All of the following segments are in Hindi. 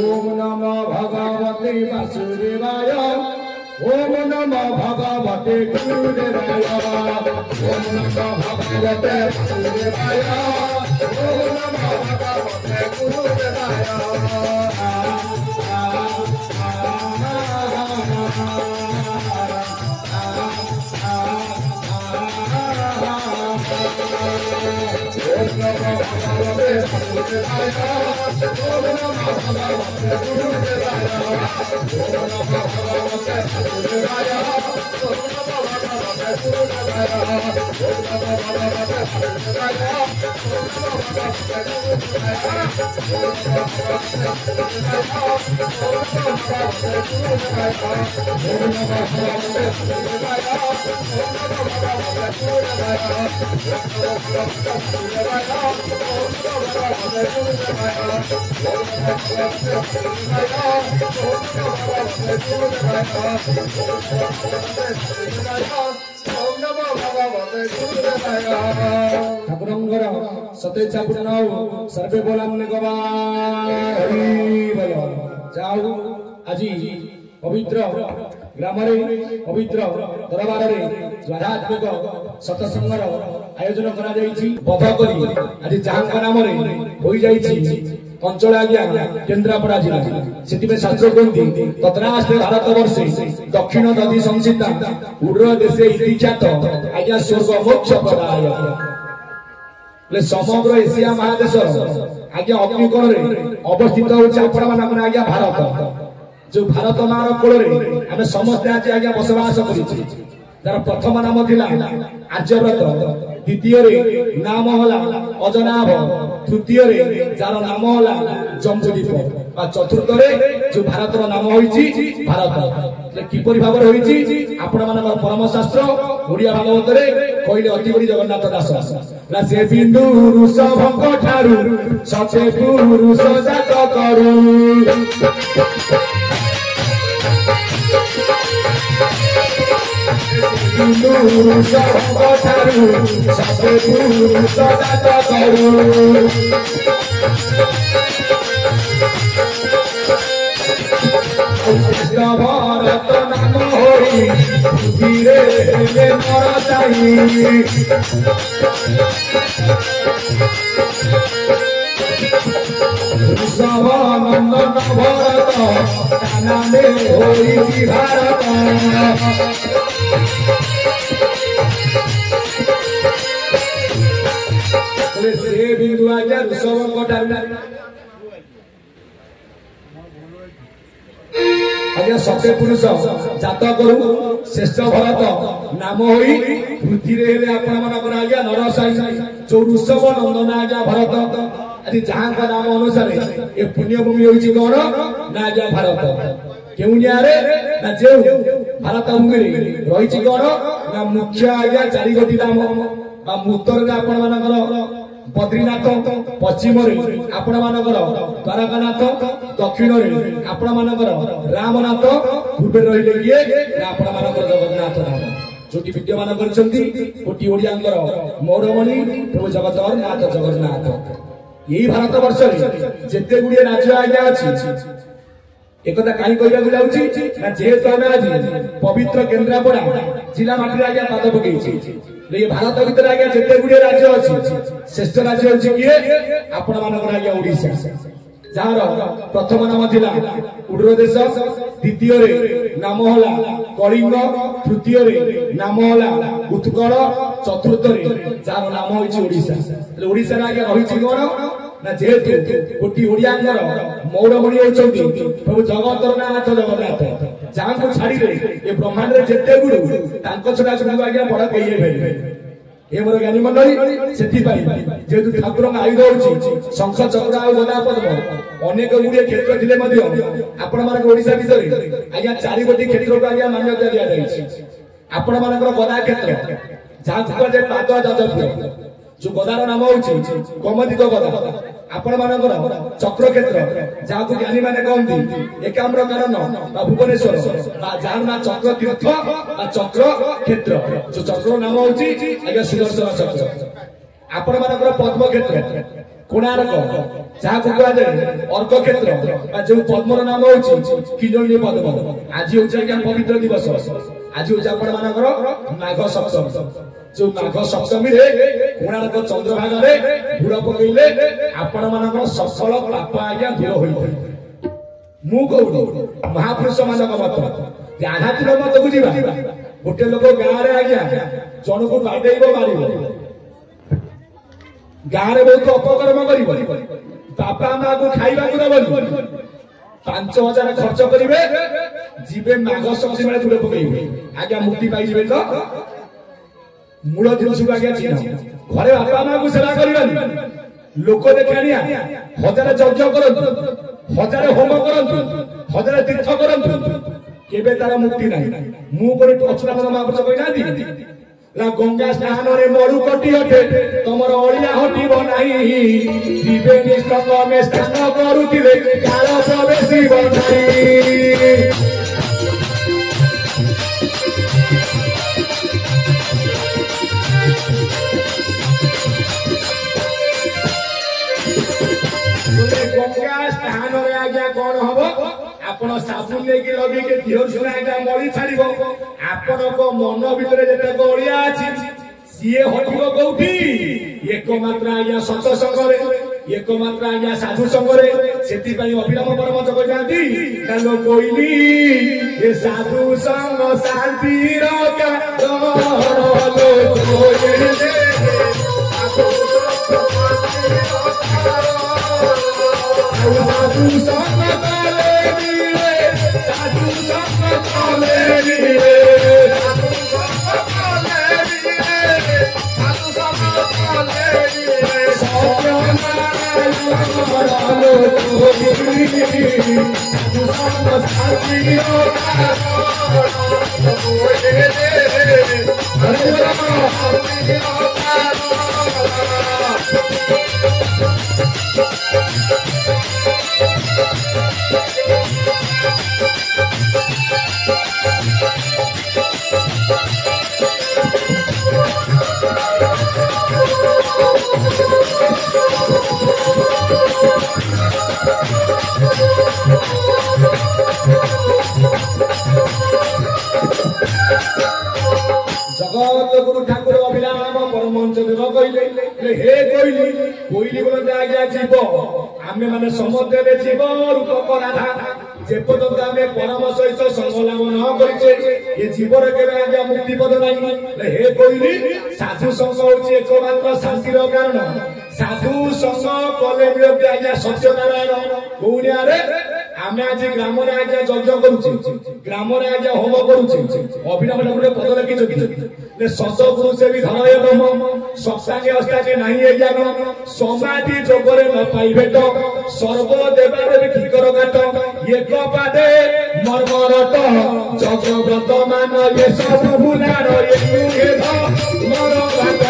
ओम नमो भगवते वासुदेवाय ओम नमो भगवते गुरुदेवाय ओम नमो भगवते वासुदेवाय ओम नमो भगवते गुरुदेवाय ठाकुरंगर सतेजा पूर्ण सर्वे बोलामने जाऊ आज पवित्र ग्राम पवित्र दरबार आध्यात्मिक सत्संगर आयोजन करा बध कर आज जहाँ नाम हो अंचल आज्ञा केन्द्रापड़ा जिला से शास्त्र कहती तत्रास्ते भारत वर्षे दक्षिण नदी संचिता उड्र देशे इतिख्यात आज्ञा स्वर्ग मोक्ष प्रदाय समग्र एशिया महादेश आज्ञा अग्निकोण अवस्थित होना आज्ञा भारत जो भारत मार कोल आम समस्ते आज आज्ञा बसवास कर प्रथम नाम थिला आर्यव्रत द्वितीय नाम होला अजनाभ तृतीय जार नाम होला जम्बुदीप चतुर्थ जो भारत नाम होइछि भारत किपरि भाव होइछि आपण मानक परम शास्त्र ओडिया भागवत रे कहले अति बड़ी जगन्नाथ दास ना से बिंदु ऋषभक ठारू सचे पुरुष जात करू भारत नाम होई धीरे नर चाहिए नंदन भरत नामे होई भारत से बिंदु आज्ञा ऋषभ आज्ञा सत्य पुरुष जात करू श्रेष्ठ भरत नाम होई पृथ्वी आपण आज्ञा नरसाई जो ऋषभ नंदन आज्ञा भरत आज जहाँ नाम अनुसार ये पुण्यभूमि होगी कौन ना आज्ञा भारत क्यों ना जो भारत भूमि रही कौन ना मुख्य आज्ञा चारि गोटी नाम उत्तर आपण बद्रीनाथ पश्चिम आपण मानकर द्वारकानाथ दक्षिण आपण मानकर रामनाथ पूर्व रही किए आपण मानकर जगन्नाथ नाम जो विद्यमान कोटी ओडियांकर मौरमणि प्रभु जगन्नाथ जगन्नाथ यही भारत वर्ष जिते गुड़िए राज्य आज्ञा अच्छी एक कहीं कहवाक जाऊँगी ना जेहेतु आम आज पवित्र केन्द्रापड़ा जिला माटी आज्ञा पाद पकई ये भारत भीतर आज्ञा जिते गुड़िए राज्य अच्छी श्रेष्ठ राज्य अच्छी किए आपण मानकर आज्ञा ओडिशा जहाँ प्रथम नाम थिला उड्र देश द्वितीय नाम होला कलिंग तृतीय नाम होला उत्कल चतुर्थ जार नाम होइछि ओडिशा ओडिशा आज्ञा रही कौन ना जेहेतु कोटी ओडियांगर मौरमणि होउछन्ति प्रभु जगन्नाथ जगन्नाथ जहाँ को छाड़ी ये ब्रह्मांड रे जेते गुरु तांको छडा गुरु आज्ञा बड़ कहिए भाई ये मोर ज्ञानी मंडली से जेहेतु ठाकुर आयुध होउछि शंख चक्र आ गदा पद्म अनेक गुड़िए क्षेत्र थिले मध्य आपण मानक ओडिशा भीतर आज्ञा चारि गोटी क्षेत्र को आज्ञा मान्यता दिया जाइछि आपण मानकर गदा क्षेत्र जहाँ पाद जाजपुर जो गदार नाम हूँ कौमुदिक गदा आपण मानकर चक्र क्षेत्र जहाँ को ज्ञानी मैंने कहती एकाम्र कारण भुवनेश्वर जहाँ ना चक्र तीर्थ चक्र क्षेत्र जो चक्र नाम हूँ आज्ञा सुदर्शन चक्र आपण मानकर पद्म क्षेत्र कोणार्क जहाँ को कहुए अर्घ क्षेत्र जो पद्मर नाम हूँ किजोड़ी पद्म आज हूँ आज्ञा पवित्र दिवस आज हूँ आपण मानकर माघ सप्तमी जो माघ सप्तमी कोणार्क चंद्रभाग बुड़ पकईले आपण मान सफल पाप आज्ञा दूर हो मुझे महापुरुष मान मत आध्यात्मिक मत को जा गोटे लोक गाँव में आज्ञा जन को बाडेब मार गाँव में बहुत अपकर्म कर बापा माँ को खाइबा दबनी 5,000 खर्च करेंगे जीवे माघ सप्तमी बेले दूर पकईबे आज्ञा मुक्ति पाई तो मूल जिनस को आज्ञा चिन्ह घरे बापा माँ को सेवा करवानी लोक देखाणिया 1000 यज्ञ करंतु 1000 होम करंतु 1000 तीर्थ करंतु केबे तार मुक्ति नाही मु कोन अचुरानंद महापुरुष कहनाती ला गंगा स्नान रे मरु कटी हटे तमर अलिया हटिबो नाही दिबे निष्ठक में स्नान करूतिले काल प्रवेशिबो नाही गंगा स्नान रे आज्ञा कौन हम आपण साबुन लेके लगे के देह सुना आज्ञा मरी छाड़िबो आपण को मन भीतर जेते गलिया अछि सीए हटिबो कोठी एकमात्र आज्ञा सत्संग रे एकमात्र आज्ञा साधु संग रे सेति पई अभिराम परमहंस कह जांती कालो कोइली ए साधु संग शांति रो का लो कोइले साधु संग काले नीले साधु संग काले नीले साधु संग काले नीले सत्य नारायण साधु संग शांति जगत गुरु ठाकुर अभिराम परमहंस देव कहले हे कोइली कोइली बोलते आज्ञा जीव आमे माने समुद्र जीव रूप राधा जे पर्यंत आमे परम सहित संगलाभ न करिचे ये जीवर केबे आज्ञा मुक्ति पद नाही हे कोइली साधु संग होची एकमात्र शांतिर कारण साधु संग कले मिलते आज्ञा सत्य नारायण कोउनिया रे आमे आज ग्राम रे आज्ञा यज्ञ करूचे ग्राम रे आज्ञा होम करूचे अभिराम ठाकुर पद लिखिछथि ने सत गुरु से भी धनय ब्रह्म सप्तांगे अष्टांगे नाही ज्ञान समाधि जोगरे न पाइबे तो सर्व देवारे भी ठिकर काट एक पादे मर्मरट जगव्रत मान ये सब भुलार ये भेद मर बात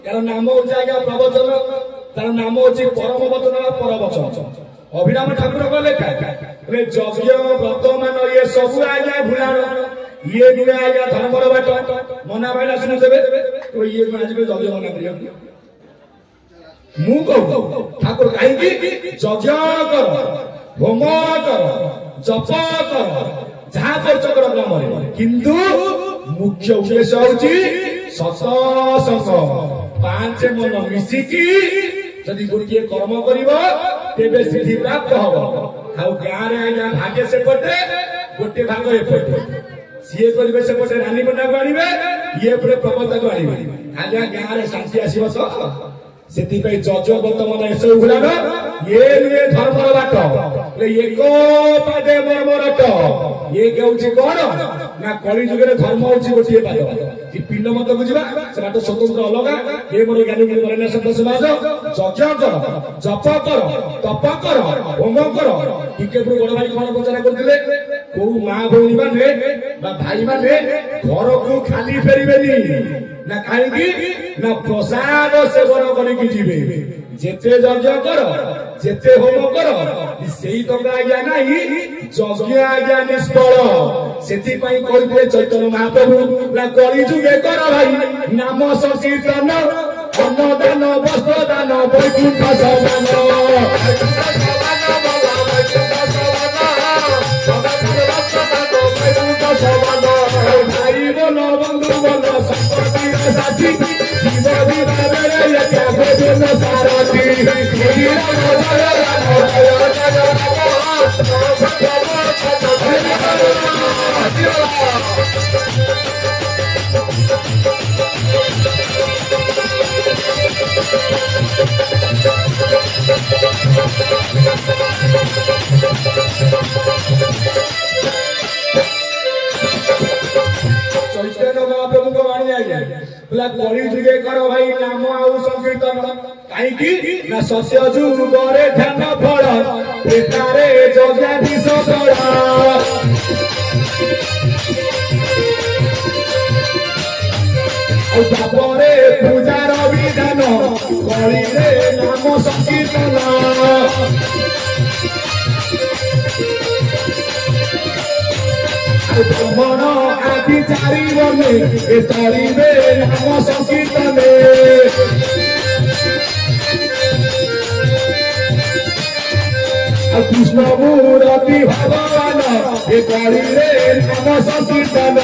तार नाम हूँ आज्ञा प्रवचन तार नाम हूँ परम वचन परवचन अभिराम ठाकुर कहले यज्ञ व्रत मान ये सब आज्ञा भुलार ये नुहे आज्ञा धर्मर बाट मना भाईला शुणुथे तो ये यज्ञ मना कर मु कहू ठाकुर कहीं यज्ञ कर होम कर जप कर जहाँ कर ग्राम किंतु मुख्य उद्देश्य हूँ सत्संग पांच मन मिसिकी जदि गोटे कर्म करे सिद्धि प्राप्त हम आउ गाँव में आज्ञा भागे सेपटे गोटे भाग एपटे सी करेंगे सेपटे रानी पटा को आने ये प्रबंध को आने आज्ञा गाँव में शांति आसो तो से जज वर्तमान एसबू भुलान ये नुहे धर्मर बाट एक पादे मर्मरट ये हूँ कौन ना कली जुगे धर्म हूँ गोटे पाद कि पिंड मत बुझा से बात स्वतंत्र अलग ये मोर ज्ञानी गुरु मरेना शब्द समाज यज्ञ कर जप कर तप कर होम कर टिके बड़ भाई कौन पचरा करथिले को मां भौणी माने बा भाई माने घर को खाली फेरिबेनी ना काहेकि ना प्रसाद सेवन करिक जीवे जेते यज्ञ कर जेते होम कर सेई तो आज्ञा नाही यज्ञ आज्ञा निष्फल सेति पई कहिबे चैतन्य महाप्रभु ना कली जुगे कर भाई नाम संकीर्तन अन्नदान वस्त्रदान वैकुंठ समान भाई बोल बंधु बोल संपत्ति साथी जीव विवाह क्या भोजन सारथी चैतन्य महाप्रभु को वाणी आज्ञा बोला कली जुगे कर भाई नाम आउ संकीर्तन कहीं ना सत्य जुगरे ध्यान फल पेटारे जज्ञाधीश फल तापरे पूजार विधान कलिरे नाम संकीर्तन ब्रह्मण आदि चारि बने ए तरिबे नाम संकीर्तने कृष्ण मूर्ति भगवान ए तरिबे नाम संकीर्तन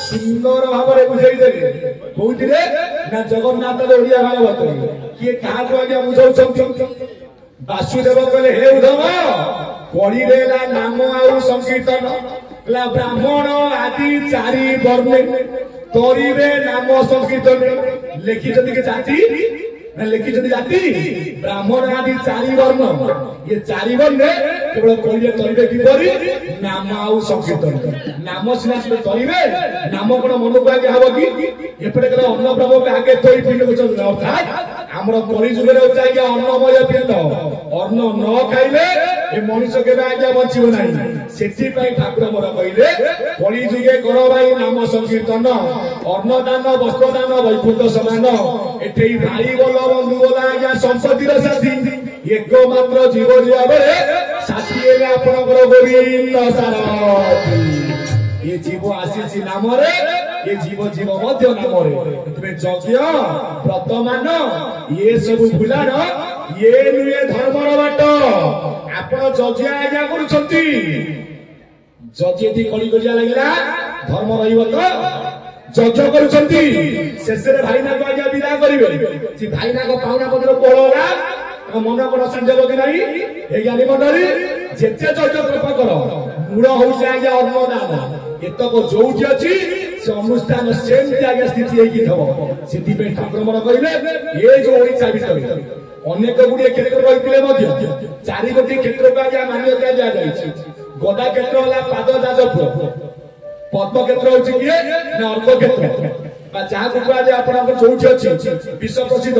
सुंदर भाव बुझाई देले कौथिले ना जगन्नाथ ओडिया भागवत किए क्या आज्ञा बुझाऊ वासुदेव कहले हे उद्धव पढ़ी देला नाम आउ संकीर्तन ब्राह्मण आदि चारि वर्ण तोरिबे नाम संकीर्तन लिखी के जाति ना लिखी जाति ब्राह्मण आदि चारि वर्ण ये चारि वर्ण केवल कलिए तोरिबे किपरि नाम आउ संकीर्तन नाम सिना तोरिबे नाम कोन मन को आगे हबो कि एपटे करे अन्न प्रभु के आगे तोई पिंड को चल अर्थात हमर कली जुगरे होता है अन्नमय पिंड अन्न न खाइले ए मनुष्य के आज्ञा बचिबो नाही सेति पई ठाकुर मोर कहिले कली जुगे कर भाई नाम संकीर्तन अन्नदान वस्त्रदान वैकुंठ समान एठेई भाई बोल बंधु बोल आज्ञा संपत्तिर साथी एकमात्र जीव जीवा बेले साथी हेले आपनकर गोविंद सारथी ये जीव आसीछि नाम रे ये जीव जीव मध्य नाम रे तबे यज्ञ वर्तमान ये सब भुलान ये नुए धर्मर बाट आपण यज्ञ आज्ञा करूछंती यज्ञ कली कलिया लागिला धर्म रहिबो तो यज्ञ करूछंती शेषरे भाईना को आज्ञा विदा करिवे जे भाईना को पाउना पत्र पळोला मन कोन संजोग कि नाही हे ज्ञानी मंडली जेते यज्ञ कृपा कर मूल होउछ आज्ञा अन्नदान एतक जोउठी अछि से अनुष्ठान सेमती आगे स्थिति है कि थब सेति पे ठाकुर मन कहिबे ए जो ओडिसा भितर अनेक गुडी क्षेत्र रहितले मध्य चारि गोटी क्षेत्र को आगे मान्यता दिया जायछि गोदा क्षेत्र वाला पाद जाजपुर पद्म क्षेत्र होछि कि ना अर्क क्षेत्र बा जहा को आज आपण जोउठी अछि विश्व प्रसिद्ध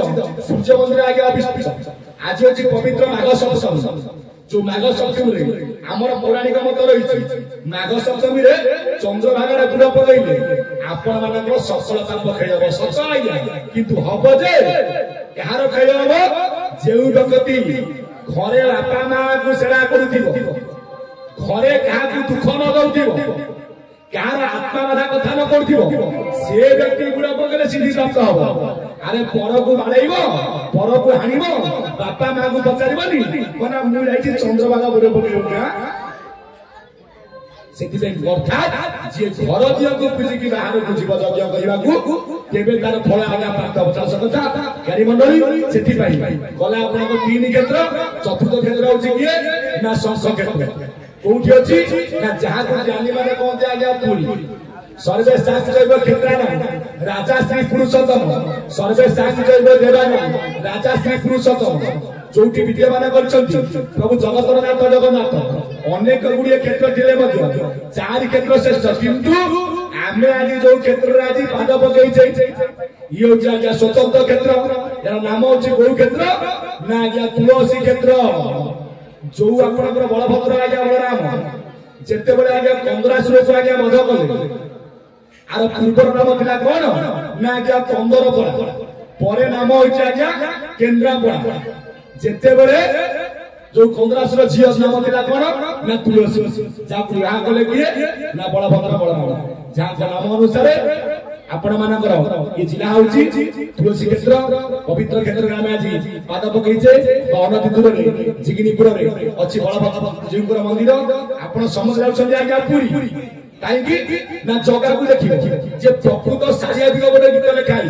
सूर्य मंदिर आगे अभिष्ट आज अछि पवित्र माघ सप्तमी जो माघ सप्तमी रे हमर पौराणिक मत रहिछि माघ सप्तमी रे चंद्रभागा रे बुड़ पकइले आपण मानक सकल पाप खेयब सच आइया किंतु हब जे कहार खेयब जेउ व्यक्ति घरे बापा मां को सेवा करूथिबो घरे कहा को दुख न दउथिबो कहार आत्मा बाधा कथा न करथिबो से व्यक्ति बुड़ पकइले सिद्धि प्राप्त हबो अरे पर को बाड़ैबो पर को हानिबो बापा मां को पचारिबनी कोना मु जाईछि चंद्रभागा बुड़ पकइबो का सेति पे अर्थात जे घर दिया को पूजी की बाहर को जीव यज्ञ करिबा को केबे तार फल आगा प्राप्त हो चाष कथा गाड़ी मंडली सेति पई गला आपन को तीन क्षेत्र चतुर्थ क्षेत्र होछि कि ना शंख क्षेत्र कोठी अछि ना जहा को जानि माने कोन जे आज्ञा पूरी सर्वे शास्त्र जैव क्षेत्राणाम राजा श्री पुरुषोत्तम सर्वे शास्त्र जैव देवानाम राजा श्री पुरुषोत्तम जोटी विद्यमान करछन्ति प्रभु जगतनाथ जगन्नाथ अनेक गुड़िए क्षेत्र थे चारि क्षेत्र श्रेष्ठ किंतु आमे आज जो क्षेत्र आज पाद पकई ये हूँ आज्ञा स्वतंत्र क्षेत्र यार नाम हूँ कौ क्षेत्र ना आज्ञा तुलसी क्षेत्र जो आपंकर बलभद्र आज्ञा बलराम जिते बड़े आज्ञा कंदरासुर को आज्ञा मध कले आर पूर्वर नाम था कौन ना आज्ञा कंदरपड़ा पर नाम होइछ आज्ञा केन्द्रापड़ा जिते बड़े जो कंदरासुर झील नाम था कौन ना तुलसी जहाँ विवाह कले किए ना बलभद्र बलराम जहाँ नाम अनुसार आपण मानकर ये जिला हूँ तुलसी क्षेत्र पवित्र क्षेत्र आम आज पाद पकईचे अनति दूर में जिगिनीपुर में अच्छी बलभद्र जीव मंदिर आपण समझ आज्ञा पुरी कहीं ना जगह को देखिए जे प्रकृत सारिया भी गोटे गीत लिखाई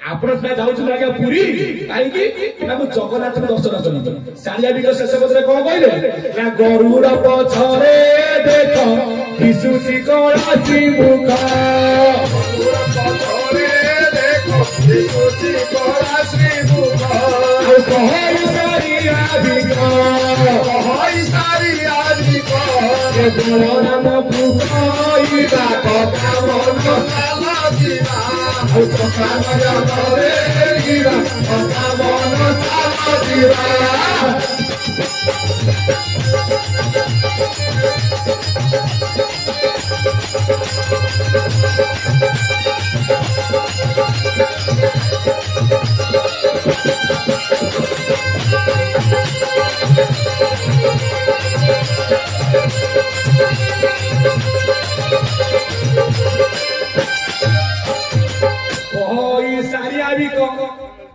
आपण सीना जाऊँ आज्ञा पुरी कहीं ना जगन्नाथ दर्शन करी सारिया भी शेष पदे कौन कहले गरुड़ पछरे देख दिशुची कलासी मुख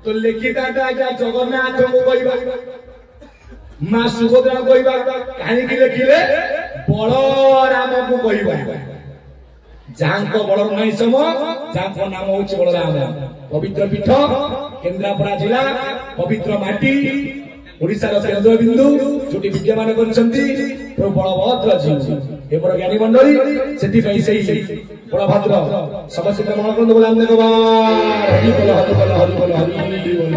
तो लिखिता जगन्नाथ को कहवा माँ सुभद्रा कहवा कहीं लिखिले बलराम को कहवा जहाँ बल नहीं सम जहाँ नाम हूँ बलराम पवित्र पीठ केन्द्रापड़ा जिला पवित्र माटी ओडिशार केन्द्र बिंदु जो विद्यमान कर बलभद्र जी एपर ज्ञानी मंडली से बलभद्र समस्त भ्रमण कर हरि बोल हरि बोल हरि बोल हरि बोल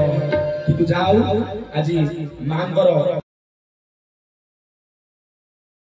किंतु जाऊ आज मां